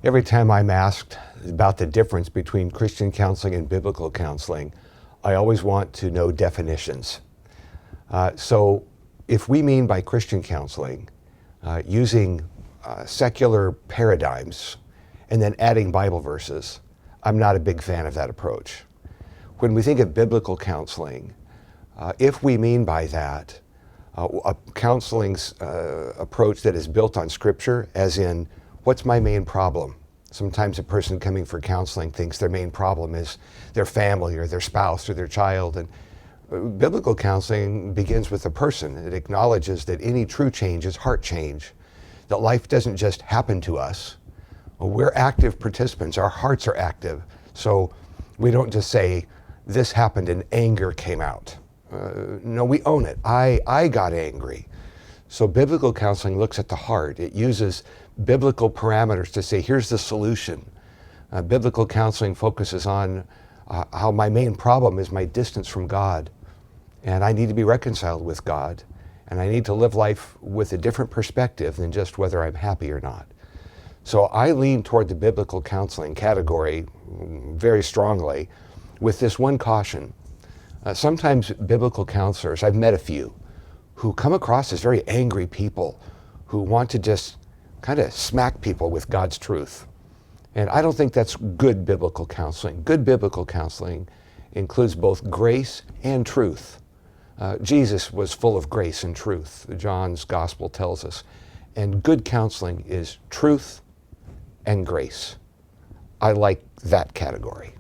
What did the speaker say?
Every time I'm asked about the difference between Christian counseling and biblical counseling, I always want to know definitions. So if we mean by Christian counseling using secular paradigms and then adding Bible verses, I'm not a big fan of that approach. When we think of biblical counseling, if we mean by that a counseling approach that is built on Scripture, as in, what's my main problem? Sometimes a person coming for counseling thinks their main problem is their family or their spouse or their child. And biblical counseling begins with the person. It acknowledges that any true change is heart change, that life doesn't just happen to us. We're active participants. Our hearts are active. So we don't just say, this happened and anger came out. No, we own it. I got angry. So biblical counseling looks at the heart. It uses biblical parameters to say, here's the solution. Biblical counseling focuses on how my main problem is my distance from God. And I need to be reconciled with God. And I need to live life with a different perspective than just whether I'm happy or not. So I lean toward the biblical counseling category very strongly with this one caution. Sometimes biblical counselors, I've met a few, who come across as very angry people who want to just kind of smack people with God's truth. And I don't think that's good biblical counseling. Good biblical counseling includes both grace and truth. Jesus was full of grace and truth, John's gospel tells us. And good counseling is truth and grace. I like that category.